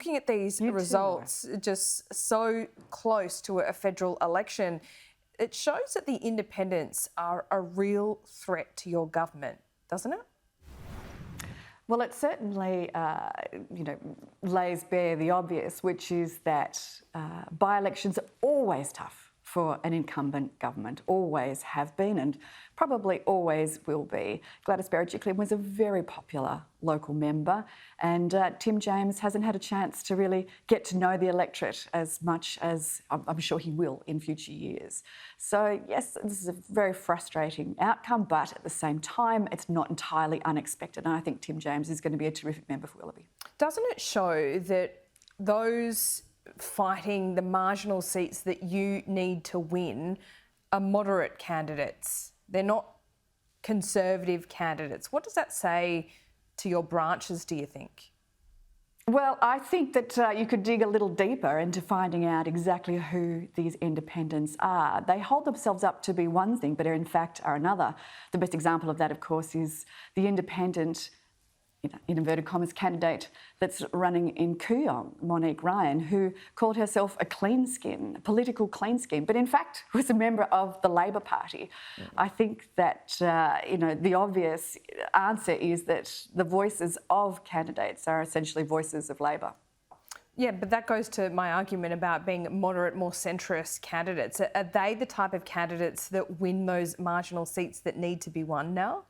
Looking at these results, just so close to a federal election, it shows that the independents are a real threat to your government, doesn't it? Well, it certainly, lays bare the obvious, which is that by-elections are always tough for an incumbent government, always have been and probably always will be. Gladys Berejiklian was a very popular local member, and Tim James hasn't had a chance to really get to know the electorate as much as I'm sure he will in future years. So yes, this is a very frustrating outcome, but at the same time, it's not entirely unexpected, and I think Tim James is going to be a terrific member for Willoughby. Doesn't it show that those fighting the marginal seats that you need to win are moderate candidates? They're not conservative candidates. What does that say to your branches, do you think? Well, I think that you could dig a little deeper into finding out exactly who these independents are. They hold themselves up to be one thing, but in fact are another. The best example of that, of course, is the independent, in inverted commas, candidate that's running in Kooyong, Monique Ryan, who called herself a clean skin, a political clean skin, but in fact was a member of the Labor Party. I think that, the obvious answer is that the voices of candidates are essentially voices of Labor. Yeah, but that goes to my argument about being moderate, more centrist candidates. Are they the type of candidates that win those marginal seats that need to be won now?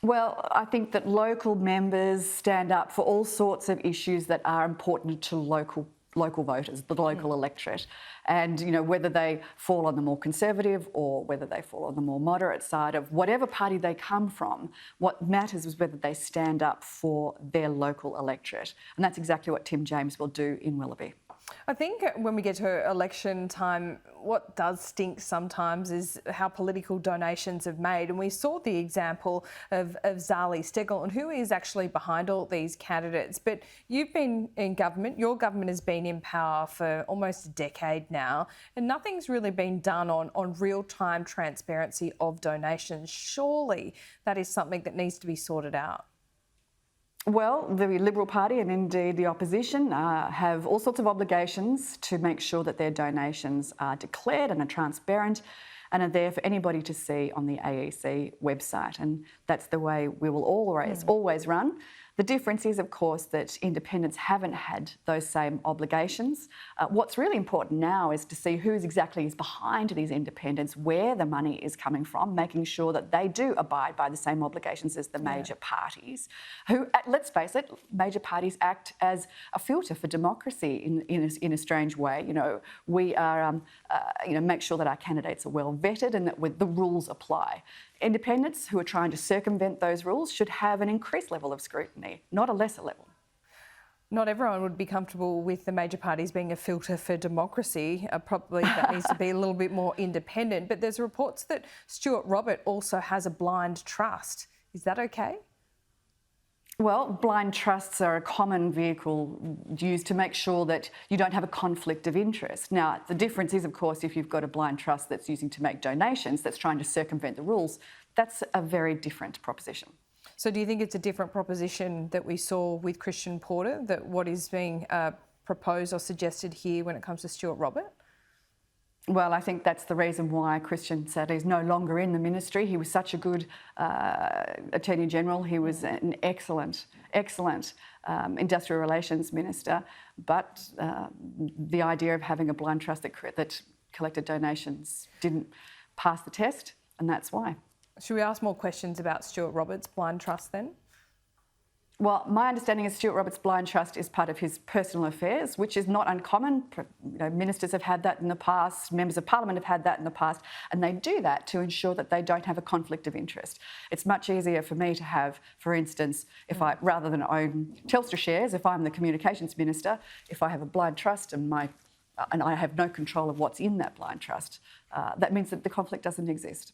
Well, I think that local members stand up for all sorts of issues that are important to local voters, the local electorate. And, whether they fall on the more conservative or whether they fall on the more moderate side of whatever party they come from, what matters is whether they stand up for their local electorate. And that's exactly what Tim James will do in Willoughby. I think when we get to election time, what does stink sometimes is how political donations are made. And we saw the example of Zali Steggall, who is actually behind all these candidates. But you've been in government, your government has been in power for almost a decade now, and nothing's really been done on real-time transparency of donations. Surely that is something that needs to be sorted out. Well, the Liberal Party and indeed the opposition have all sorts of obligations to make sure that their donations are declared and are transparent and are there for anybody to see on the AEC website. And that's the way we will always run. The difference is, of course, that independents haven't had those same obligations. What's really important now is to see who exactly is behind these independents, where the money is coming from, making sure that they do abide by the same obligations as the major parties, who, let's face it, major parties act as a filter for democracy in a strange way. We are, make sure that our candidates are well vetted and that the rules apply. Independents who are trying to circumvent those rules should have an increased level of scrutiny, not a lesser level. Not everyone would be comfortable with the major parties being a filter for democracy. Probably that needs to be a little bit more independent. But there's reports that Stuart Robert also has a blind trust. Is that okay? Well, blind trusts are a common vehicle used to make sure that you don't have a conflict of interest. Now, the difference is, of course, if you've got a blind trust that's using to make donations, that's trying to circumvent the rules, that's a very different proposition. So do you think it's a different proposition that we saw with Christian Porter, that what is being proposed or suggested here when it comes to Stuart Robert? Well, I think that's the reason why Christian sadly is no longer in the ministry. He was such a good Attorney General. He was an excellent Industrial Relations Minister. But the idea of having a blind trust that collected donations didn't pass the test, and that's why. Should we ask more questions about Stuart Robert's blind trust then? Well, my understanding is Stuart Robert's blind trust is part of his personal affairs, which is not uncommon. Ministers have had that in the past, members of parliament have had that in the past, and they do that to ensure that they don't have a conflict of interest. It's much easier for me to have, for instance, rather than own Telstra shares, if I'm the communications minister, if I have a blind trust and I have no control of what's in that blind trust, that means that the conflict doesn't exist.